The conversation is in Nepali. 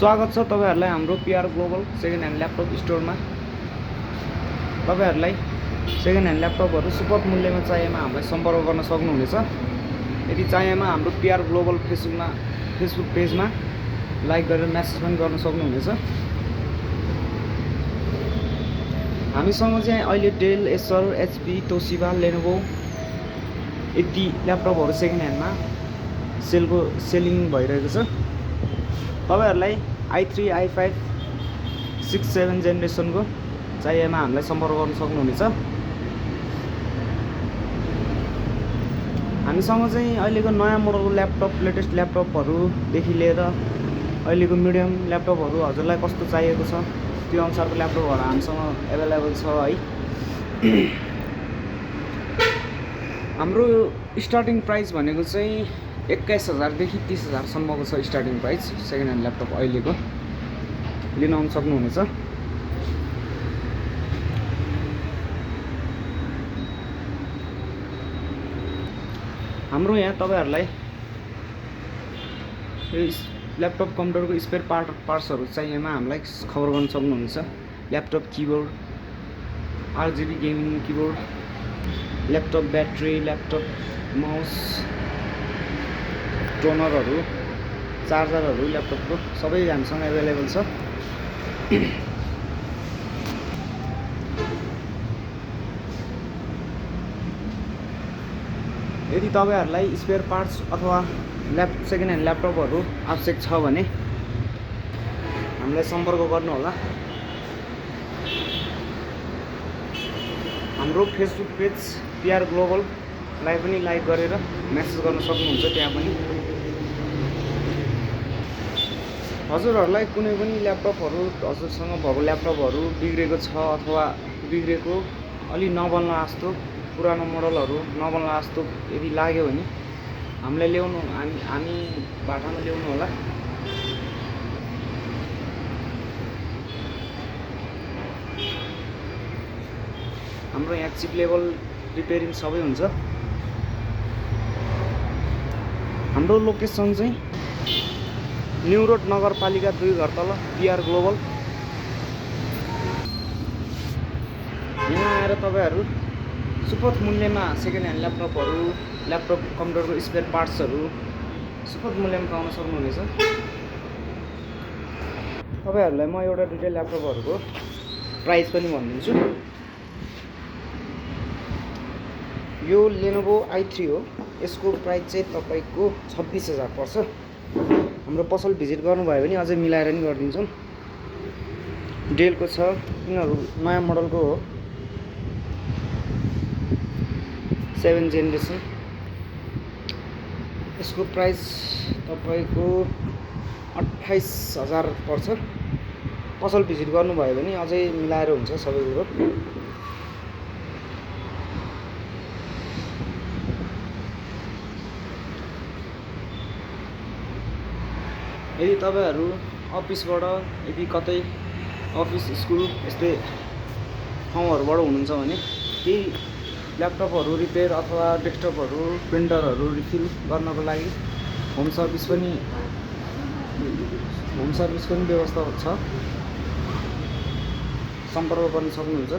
स्वागत छ तपाईहरुलाई हाम्रो PR global second hand laptop स्टोरमा। तपाईहरुलाई सेकेन्ड ह्यान्ड ल्यापटपहरु सुपथ मूल्यमा चाहिएमा हामीलाई सम्पर्क गर्न सक्नुहुनेछ। यदि चाहिएमा हाम्रो पीआर ग्लोबल फेसबुक पेजमा लाइक गरेर मेसेज पनि गर्न सक्नुहुनेछ। हामीसँग चाहिँ अहिले Dell Acer HP Toshiba Lenovo यति ल्यापटपहरु सेकेन्ड ह्यान्डमा सेलिङ भइरहेको छ। तपाईहरुलाई i3 i5 6 7 जेनेरेसनको चाहिएमा हामीलाई सम्पर्क गर्न सक्नुहुनेछ। हामीसँग चाहिँ अहिलेको नयाँ मोडलको ल्यापटप लेटेस्ट ल्यापटपहरु देखि लिएर अहिलेको मिडियम ल्यापटपहरु हजुरलाई कस्तो चाहिएको छ त्यो अनुसारको ल्यापटपहरु हामीसँग अवेलेबल छ है। हाम्रो स्टार्टिङ प्राइस भनेको चाहिँ 21,000 देखि 30,000 सम्मको छ starting price second hand laptop अहिलेको लिन आउन सक्नुहुनेछ। हाम्रो यहाँ तपाईहरुलाई यो ल्यापटप कम्प्युटरको स्पेयर पार्ट्सहरु चाहिएमा हामीलाई खबर गर्न सक्नुहुनेछ। Laptop keyboard, RGB gaming keyboard, laptop battery, laptop mouse, टोनरहरु, चार्जरहरु ल्यापटपको सबै हामीसँग अवेलेबल छ। यदि तपाईहरुलाई स्पेयर पार्ट्स अथवा सेकेन्ड ह्यान्ड ल्यापटपहरु आवश्यक छ भने हामीलाई सम्पर्क गर्नु होला। हाम्रो फेसबुक पेज पीआर ग्लोबललाई पनि लाइक गरेर मेसेज गर्न सक्नुहुन्छ। त्यहाँ पनि हजुरहरुलाई कुनै पनि ल्यापटपहरु हजुरसँग भएको ल्यापटपहरु बिग्रेको छ अथवा बिग्रेको अलि नबल्न आस्तो पुरानो मोडलहरु नबल्न आस्तो यदि लाग्यो भने हामीलाई ल्याउनु हामी बाटामा ल्याउनु होला। हाम्रो यहाँ चिपलेभल रिपेयरिङ सबै हुन्छ। हाम्रो लोकेसन चाहिँ न्यूरोड नगरपालिका 2 घर तल पीआर ग्लोबल। यहाँ आएर तपाईहरु सुपथ मूल्यमा सेकेन्ड ह्यान्ड ल्यापटप कम्प्युटरको स्पेयर पार्ट्सहरु सुपथ मूल्यमा पाउन सक्नुहुनेछ। तपाईहरुलाई म एउटा दुईटा ल्यापटपहरुको प्राइस पनि भनिदिन्छु। यो लेनोभो i3 हो। यसको प्राइस चाहिँ तपाईको 26,000 पर्छ। हाम्रो पसल भिजिट गर्नुभयो भने अझै मिलाएर नि गरिदिन्छौँ। डेलको छ, यिनीहरु नयाँ मोडलको हो, 7 जेनेरेसन। यसको प्राइस तपाईको 28,000 पर्छ। पसल भिजिट गर्नुभयो भने अझै मिलाएर हुन्छ सबै कुरो। यदि तपाईहरु अफिसबाट यदि कतै अफिस स्कुल यस्तै ठाउँहरुबाट हुनुहुन्छ भने केही ल्यापटपहरु रिपेयर अथवा डेस्कटपहरु प्रिन्टरहरु रिफिल गर्नको लागि होम सर्भिस पनि व्यवस्था छ। सम्पर्क गर्न सक्नुहुन्छ।